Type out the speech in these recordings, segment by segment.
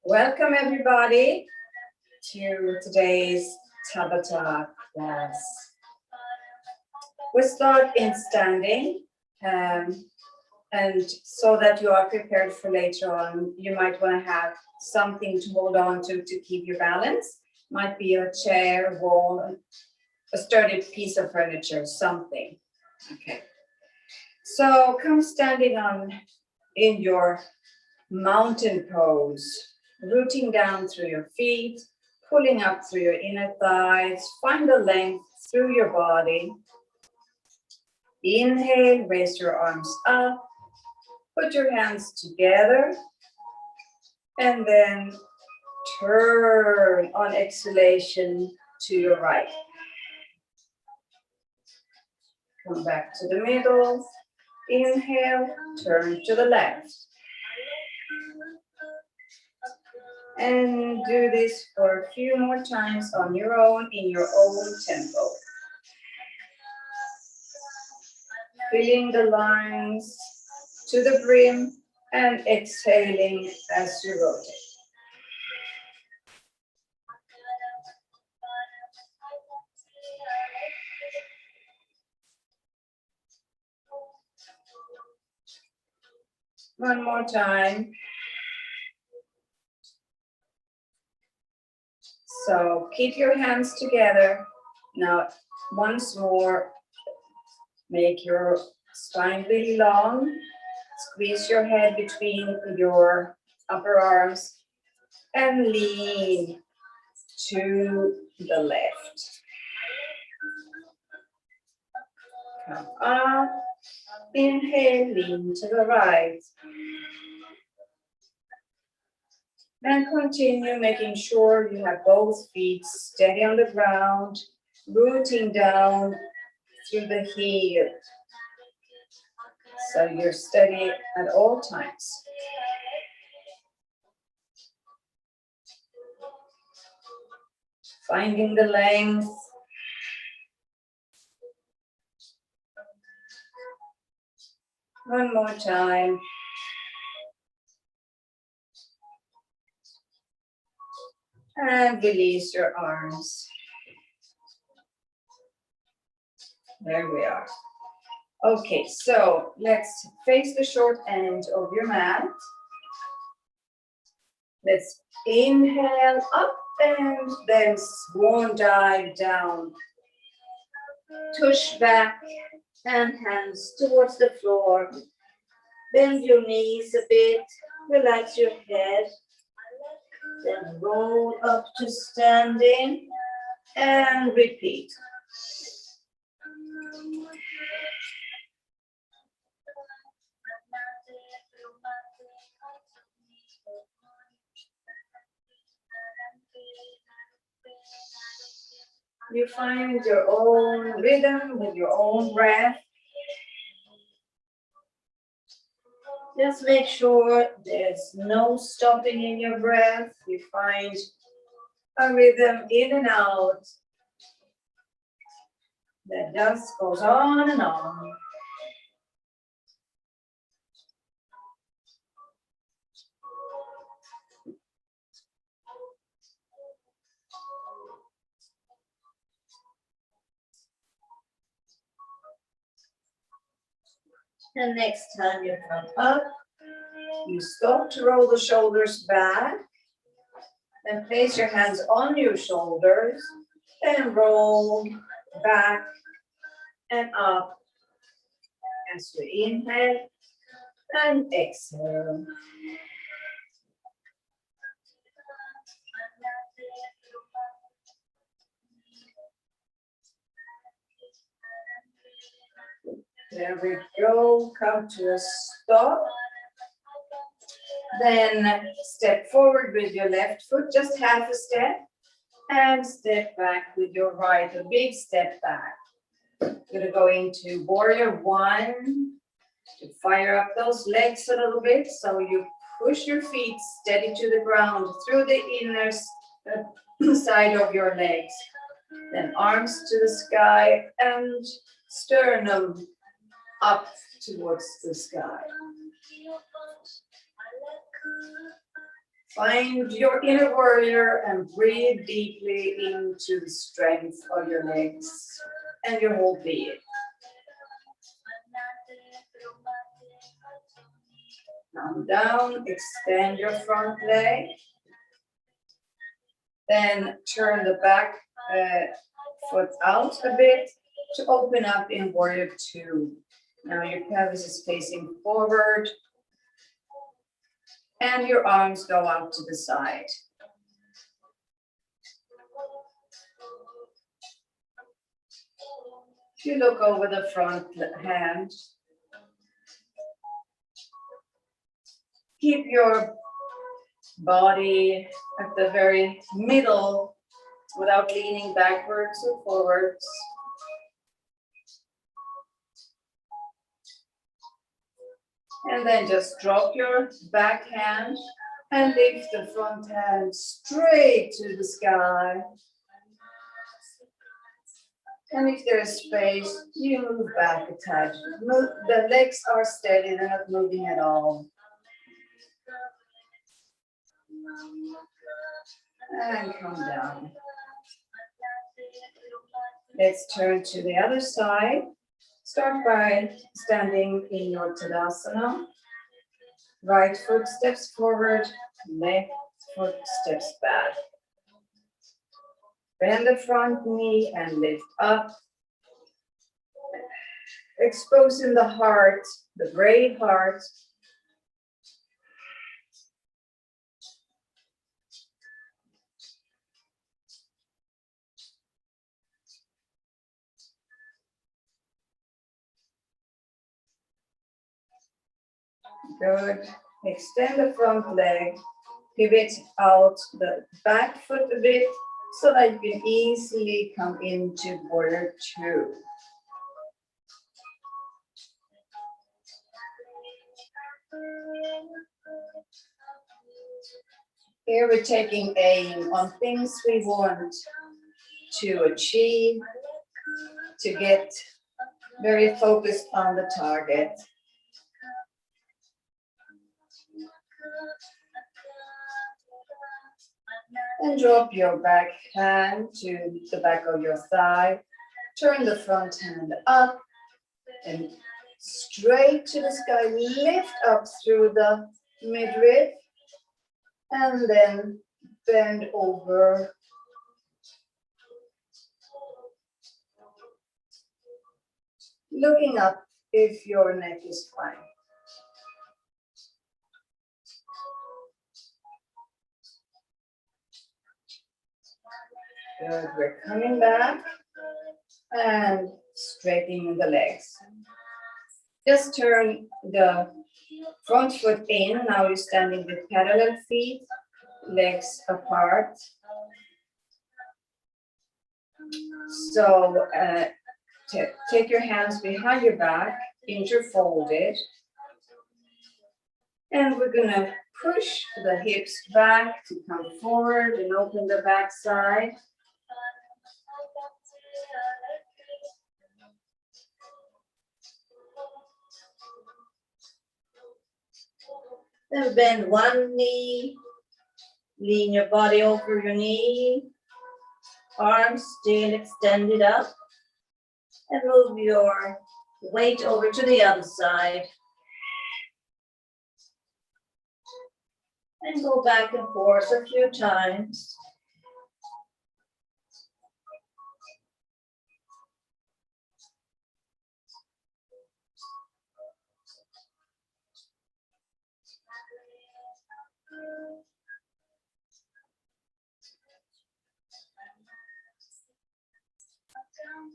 Welcome everybody to today's Tabata class. We start in standing and so that you are prepared for later on, you might want to have something to hold on to keep your balance. Might be a chair, wall, a sturdy piece of furniture, something. Okay. So come standing on in your mountain pose, rooting down through your feet, pulling up through your inner thighs, find the length through your body. Inhale, raise your arms up, put your hands together, and then turn on exhalation to your right. Come back to the middle, inhale, turn to the left. And do this for a few more times on your own, in your own tempo. Filling the lungs to the brim and exhaling as you rotate. One more time. So keep your hands together. Now, once more, make your spine really long. Squeeze your head between your upper arms and lean to the left. Come up, inhale, lean to the right. Then continue making sure you have both feet steady on the ground, rooting down through the heel. So you're steady at all times. Finding the length. One more time. And release your arms. There we are. Okay, so let's face the short end of your mat. Let's inhale up and then swan dive down. Tush back and hands towards the floor. Bend your knees a bit, relax your head. Then roll up to standing and repeat. You find your own rhythm with your own breath. Just make sure there's no stopping in your breath. You find a rhythm in and out that just goes on and on. And next time you come up, you stop to roll the shoulders back. Then place your hands on your shoulders and roll back and up as you inhale and exhale. There we go, come to a stop. Then step forward with your left foot, just half a step, and step back with your right, a big step back. We're gonna go into warrior one to fire up those legs a little bit. So you push your feet steady to the ground through the inner side of your legs. Then arms to the sky and sternum up towards the sky. Find your inner warrior and breathe deeply into the strength of your legs and your whole being. Come down, extend your front leg. Then turn the back foot out a bit to open up in warrior two. Now your pelvis is facing forward and your arms go out to the side. If you look over the front hand, keep your body at the very middle without leaning backwards or forwards. And then just drop your back hand and lift the front hand straight to the sky. And if there is space, you move back a touch. The legs are steady, they're not moving at all. And come down. Let's turn to the other side. Start by standing in your Tadasana. Right foot steps forward, left foot steps back. Bend the front knee and lift up. Exposing the heart, the brave heart. Good. Extend the front leg. Pivot out the back foot a bit so that you can easily come into warrior two. Here we're taking aim on things we want to achieve, to get very focused on the target. And drop your back hand to the back of your thigh. Turn the front hand up and straight to the sky. Lift up through the midriff and then bend over. Looking up if your neck is fine. Good, we're coming back and straightening the legs. Just turn the front foot in. Now you're standing with parallel feet, legs apart. So take your hands behind your back, interfolded. And we're gonna push the hips back to come forward and open the back side. Then bend one knee, lean your body over your knee, arms still extended up, and move your weight over to the other side. And go back and forth a few times.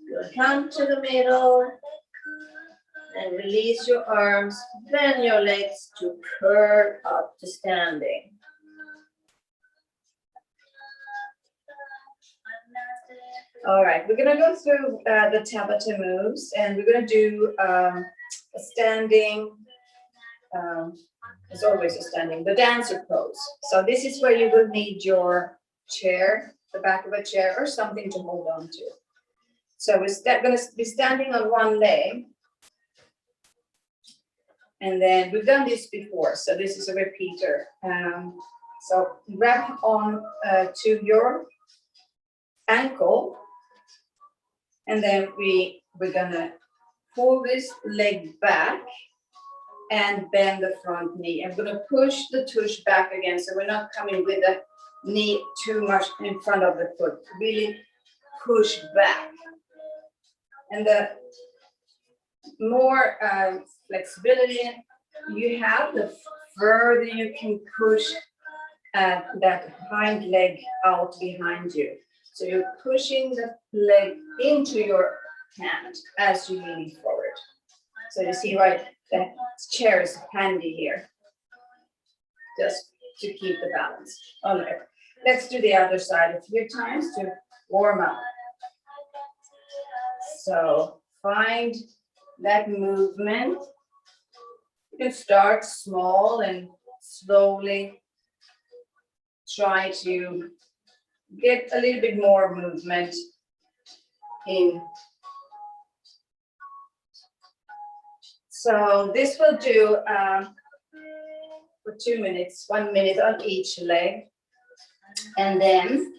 Good. Come to the middle and release your arms. Bend your legs to curl up to standing. All right, we're gonna go through the Tabata moves, and we're gonna do a standing, as always a standing, the dancer pose. So this is where you will need your chair, the back of a chair, or something to hold on to. So we're gonna be standing on one leg. And then we've done this before, so this is a repeater. So grab on to your ankle, and then we're gonna pull this leg back and bend the front knee. I'm gonna push the tush back again, so we're not coming with the knee too much in front of the foot. Really push back. And the more flexibility you have, the further you can push that hind leg out behind you. So you're pushing the leg into your hand as you lean forward. So you see, right, the chair is handy here, just to keep the balance. All right, let's do the other side a few times to warm up. So find that movement. You can start small and slowly try to get a little bit more movement in. So this will do for 2 minutes, 1 minute on each leg. And then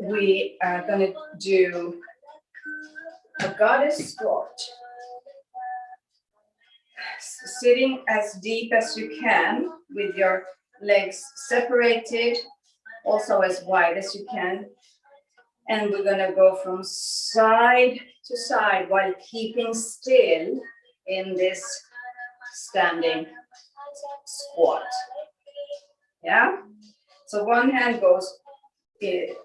we are going to do a goddess squat. Sitting as deep as you can with your legs separated, also as wide as you can. And we're going to go from side to side while keeping still in this standing squat. Yeah? So one hand goes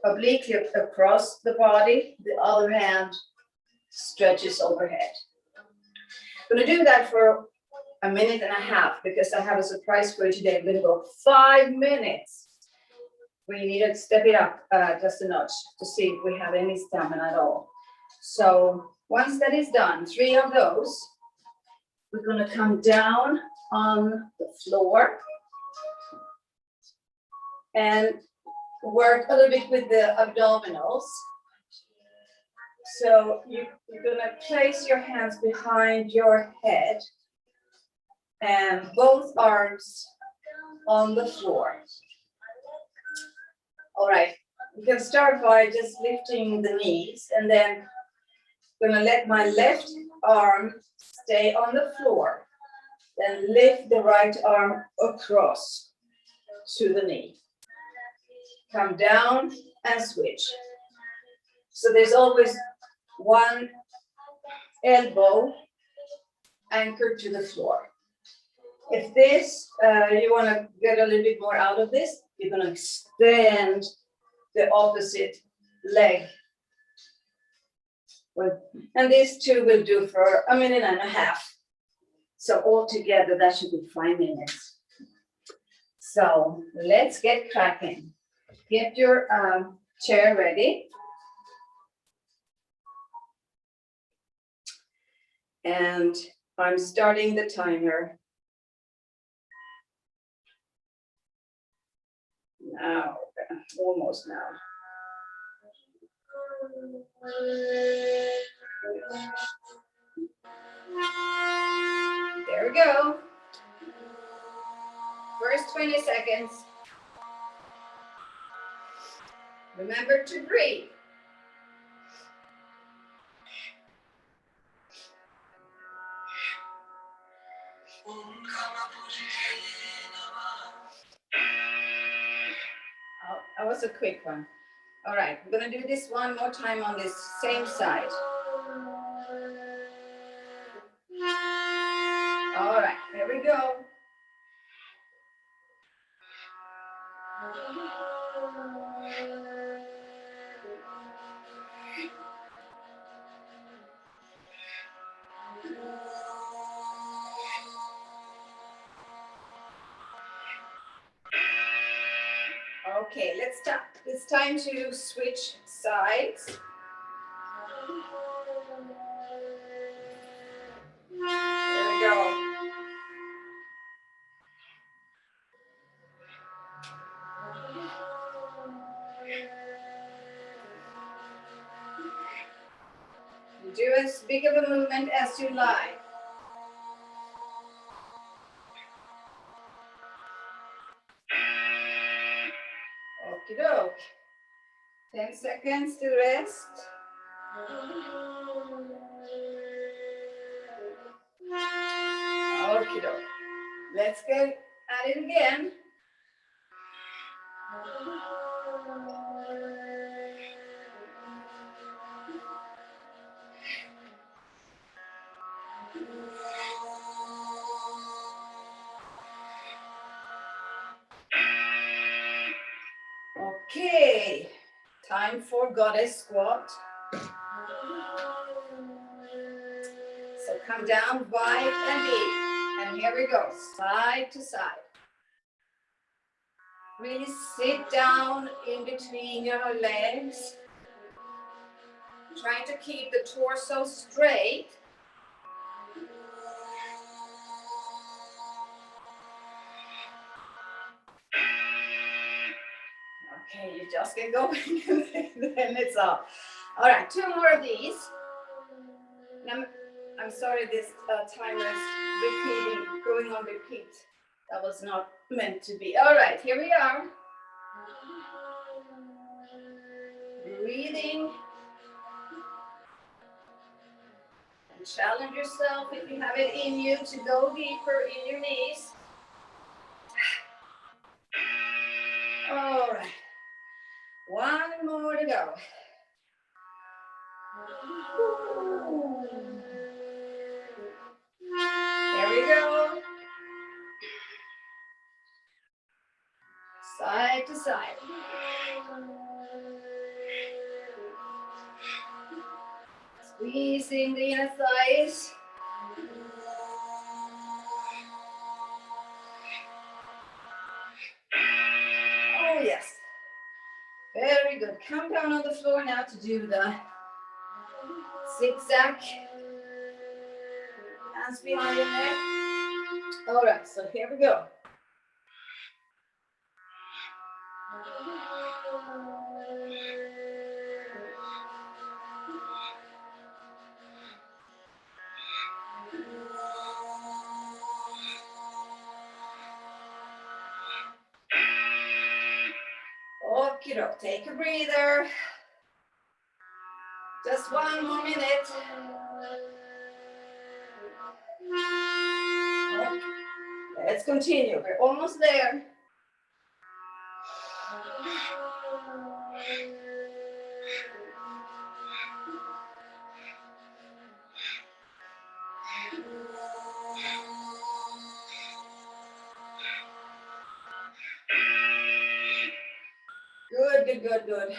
obliquely across the body, the other hand stretches overhead. I'm going to do that for 1.5 minutes because I have a surprise for you today. I'm going to go 5 minutes. We need to step it up just a notch to see if we have any stamina at all. So once that is done, 3 of those, we're going to come down on the floor and work a little bit with the abdominals. So you're going to place your hands behind your head and both arms on the floor. All right, you can start by just lifting the knees, and then I'm going to let my left arm stay on the floor. Then lift the right arm across to the knee. Come down and switch. So there's always one elbow anchored to the floor. If this, you want to get a little bit more out of this, you're going to extend the opposite leg. And these two will do for 1.5 minutes. So altogether, that should be 5 minutes. So let's get cracking. Get your chair ready. And I'm starting the timer now, almost now. There we go. First 20 seconds. Remember to breathe. Oh, that was a quick one. All right, we're going to do this one more time on this same side. All right, there we go. Okay, let's start. It's time to switch sides. There we go. Do as big of a movement as you like. 10 seconds to rest. Okay, let's get at it again. Okay, time for goddess squat. So come down wide and deep. And here we go, side to side. Really sit down in between your legs. Trying to keep the torso straight. Okay, you just get going and then it's off. All right, 2 more of these. I'm sorry this timer is repeating, going on repeat. That was not meant to be. All right, here we are. Breathing. And challenge yourself if you have it in you to go deeper in your knees. All right. 1 more to go. There we go. Side to side. Squeezing the inner thighs. Oh yes. Very good. Come down on the floor now to do the zigzag. Hands behind your neck. All right, so here we go. Okay, take a breather. Just 1 more minute. Okay. Let's continue. We're almost there. Good.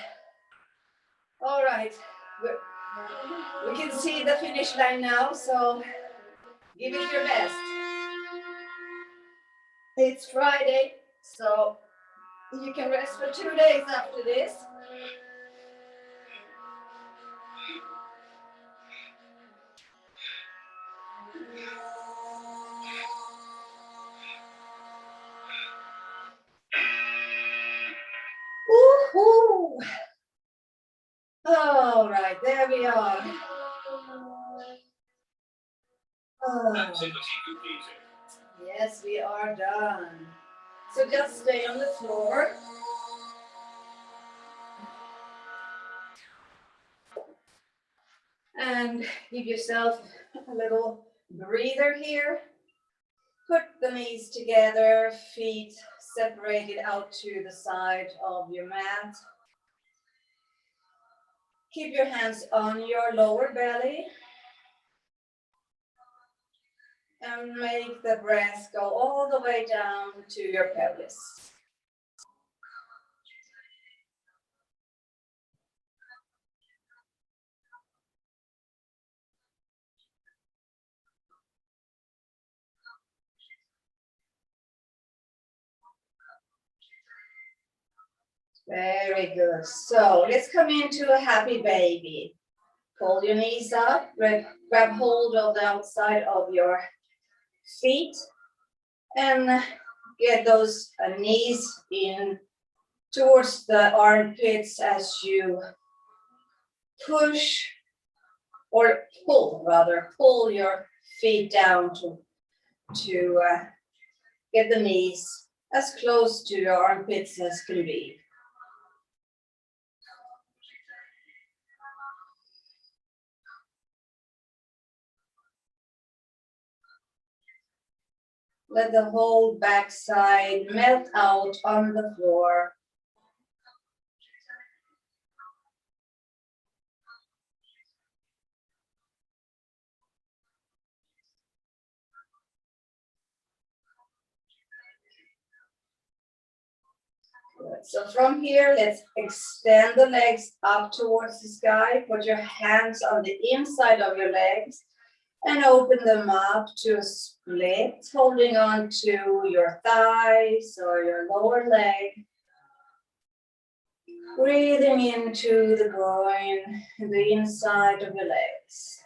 All right. We can see the finish line now, so give it your best. It's Friday, so you can rest for 2 days after this. Woohoo! All right, there we are. Yes, we are done. So just stay on the floor. And give yourself a little breather here. Put the knees together, feet separated out to the side of your mat. Keep your hands on your lower belly. And make the breath go all the way down to your pelvis. Very good. So let's come into a happy baby. Pull your knees up, grab hold of the outside of your feet and get those knees in towards the armpits as you push or pull your feet down to get the knees as close to your armpits as can be. Let the whole backside melt out on the floor. Good. So from here, let's extend the legs up towards the sky. Put your hands on the inside of your legs and open them up to a split, holding on to your thighs or your lower leg. Breathing into the groin, the inside of your legs.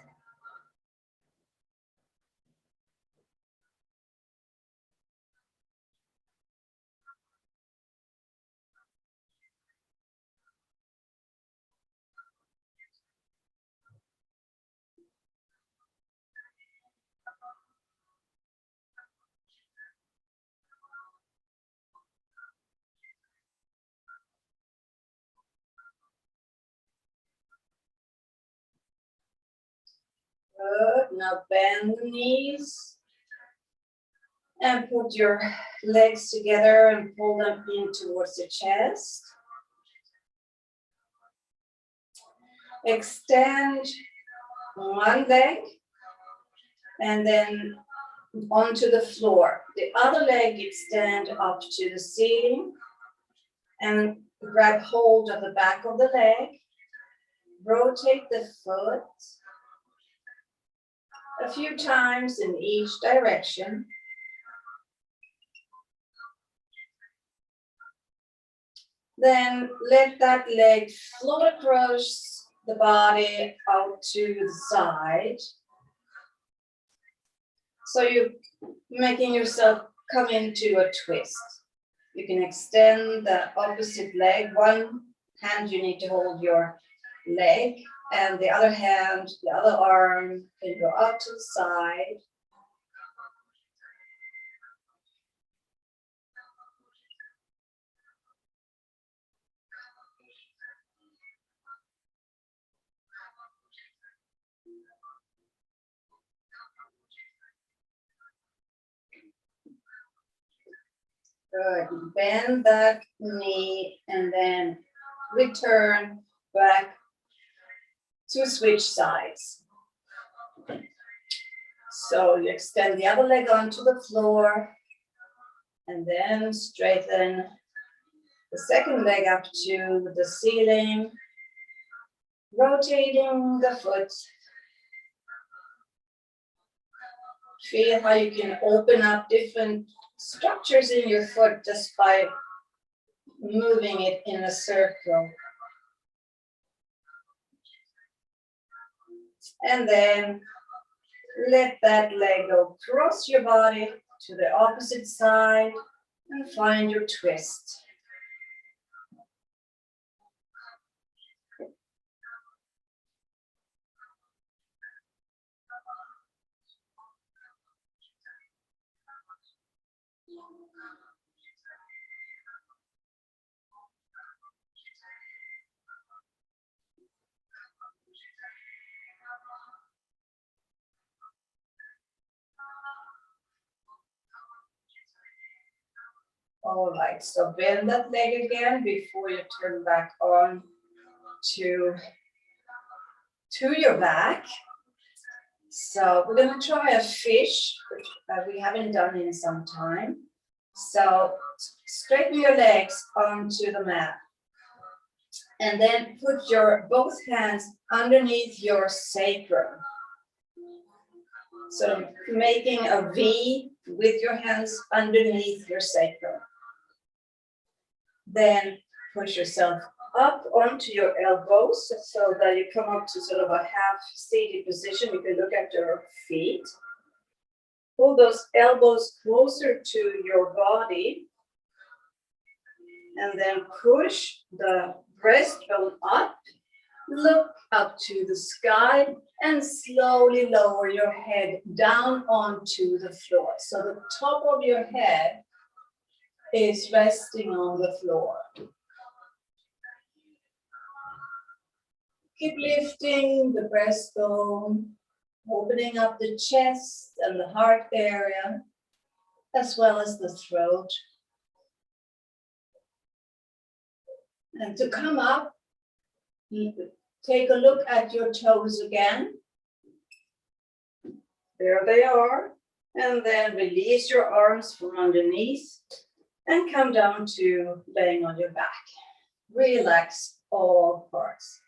Good. Now bend the knees and put your legs together and pull them in towards the chest. Extend one leg and then onto the floor. The other leg extend up to the ceiling and grab hold of the back of the leg. Rotate the foot a few times in each direction. Then let that leg float across the body out to the side. So you're making yourself come into a twist. You can extend the opposite leg. One hand you need to hold your leg, and the other hand, the other arm can go out to the side. Good. Bend that knee and then return back to switch sides. So you extend the other leg onto the floor and then straighten the second leg up to the ceiling, rotating the foot. Feel how you can open up different structures in your foot just by moving it in a circle. And then let that leg go across your body to the opposite side and find your twist. All right, so bend that leg again before you turn back on to your back. So we're going to try a fish, which we haven't done in some time. So straighten your legs onto the mat. And then put your both hands underneath your sacrum. So making a V with your hands underneath your sacrum. Then push yourself up onto your elbows so that you come up to sort of a half seated position. You can look at your feet. Pull those elbows closer to your body. And then push the breastbone up. Look up to the sky and slowly lower your head down onto the floor. So the top of your head is resting on the floor. Keep lifting the breastbone, opening up the chest and the heart area. as well as the throat. And to come up, take a look at your toes again. There they are. And then release your arms from underneath and come down to laying on your back. Relax all parts.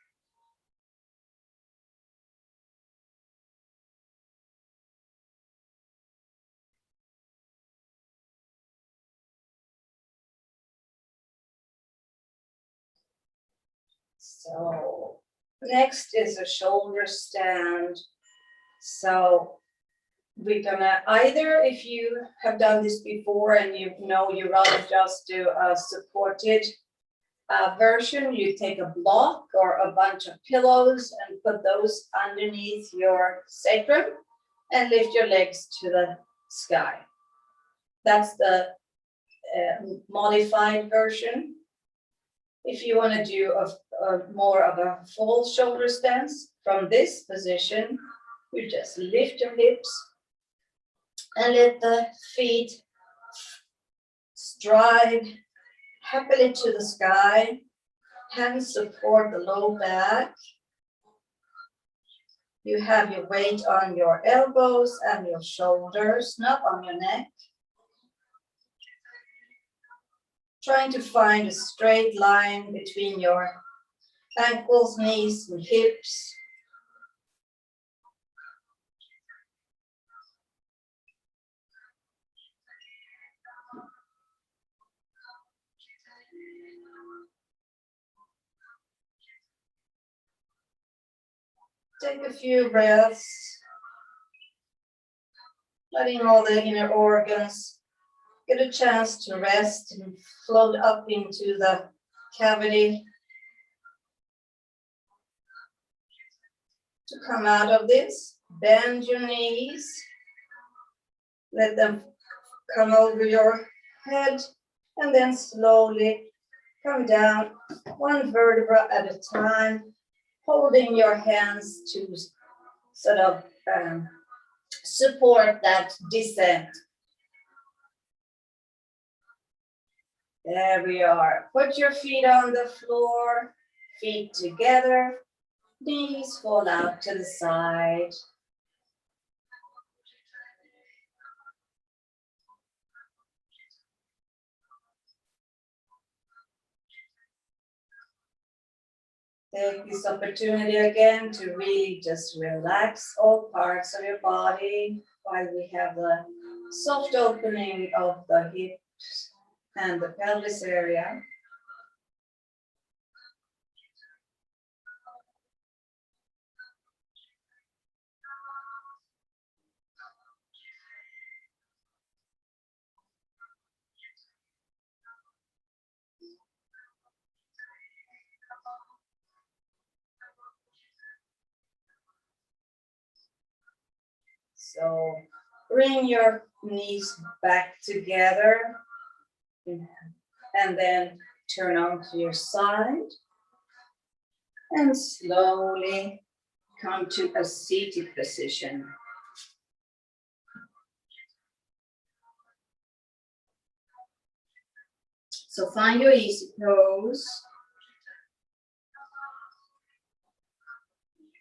So next is a shoulder stand. So we're gonna either, if you have done this before and you know you rather just do a supported version, you take a block or a bunch of pillows and put those underneath your sacrum and lift your legs to the sky. That's the modified version. If you want to do a more of a full shoulder stance from this position, you just lift your hips and let the feet stride happily to the sky. Hands support the low back. You have your weight on your elbows and your shoulders, not on your neck. Trying to find a straight line between your ankles, knees, and hips. Take a few breaths, letting all the inner organs get a chance to rest and float up into the cavity. To come out of this, bend your knees, let them come over your head, and then slowly come down one vertebra at a time, holding your hands to sort of support that descent. There we are. Put your feet on the floor, feet together, knees fall out to the side. Take this opportunity again to really just relax all parts of your body while we have the soft opening of the hips and the pelvis area. So bring your knees back together and then turn onto your side and slowly come to a seated position. So find your easy pose.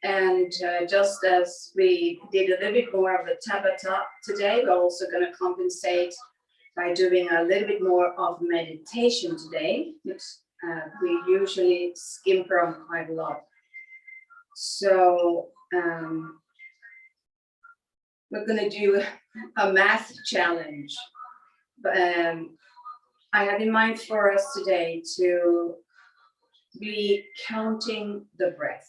And just as we did a little bit more of the Tabata today, we're also going to compensate by doing a little bit more of meditation today, which we usually skimp on quite a lot. So we're going to do a math challenge. I had in mind for us today to be counting the breath.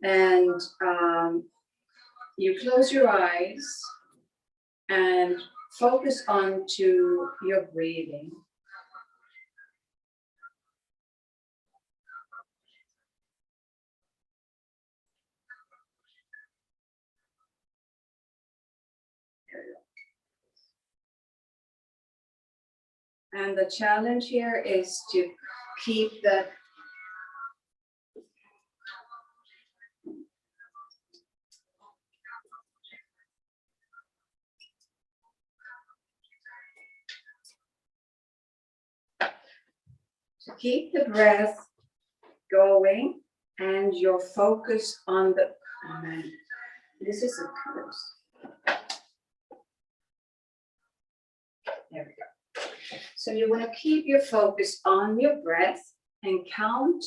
And you close your eyes and focus on to your breathing. And the challenge here is to keep the keep the breath going and your focus on the, this is a curse. There we go. So you want to keep your focus on your breath and count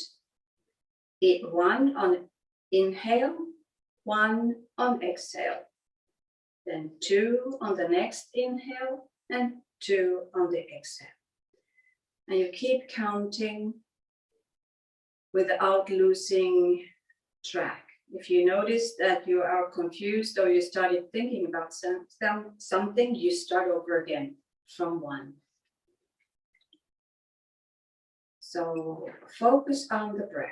it 1 on inhale, 1 on exhale, then 2 on the next inhale and 2 on the exhale. And you keep counting without losing track. If you notice that you are confused or you started thinking about something, you start over again from 1. So focus on the breath.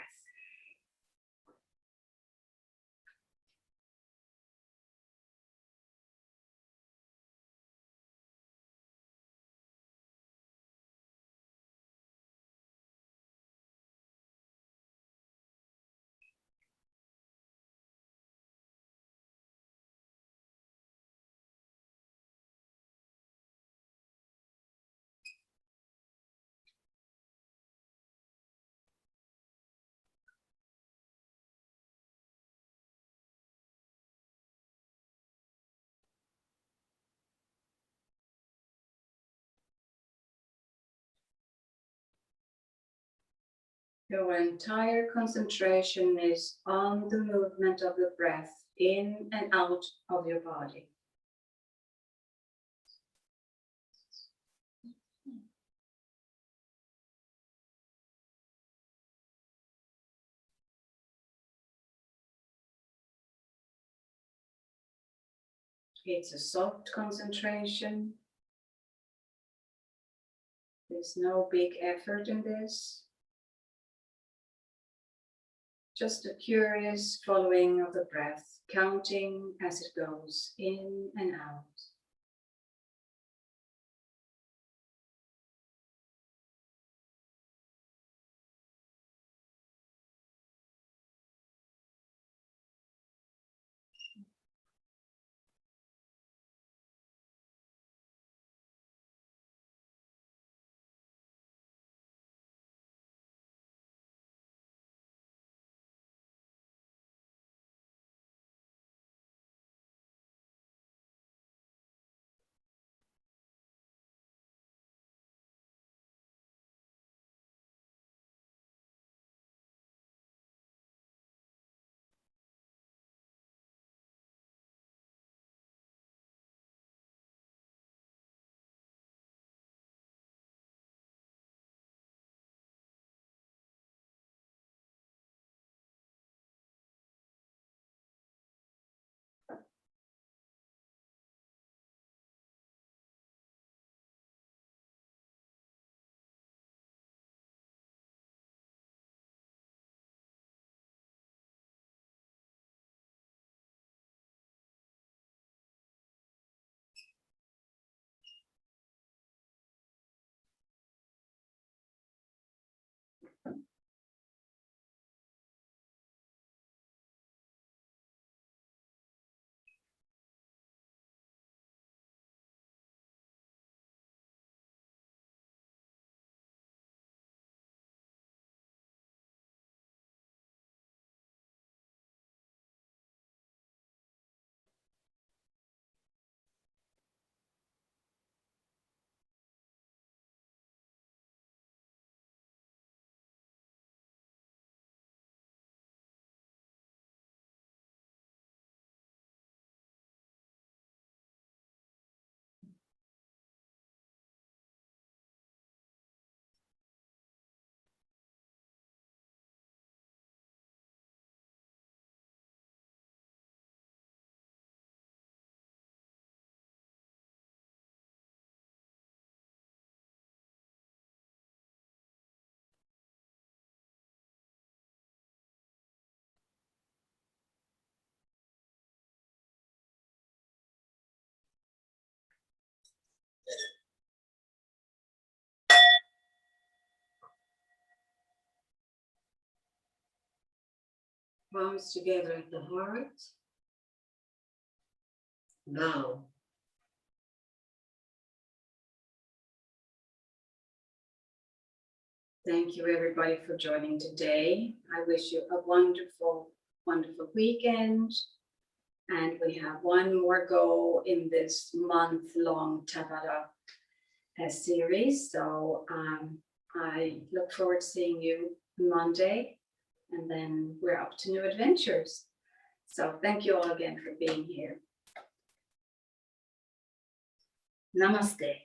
Your entire concentration is on the movement of the breath in and out of your body. It's a soft concentration. There's no big effort in this. Just a curious following of the breath, counting as it goes in and out. Palms together at the heart. Now. Thank you everybody for joining today. I wish you a wonderful, wonderful weekend. And we have one more go in this month-long Tabata series. So I look forward to seeing you Monday, and then we're up to new adventures. So thank you all again for being here. Namaste.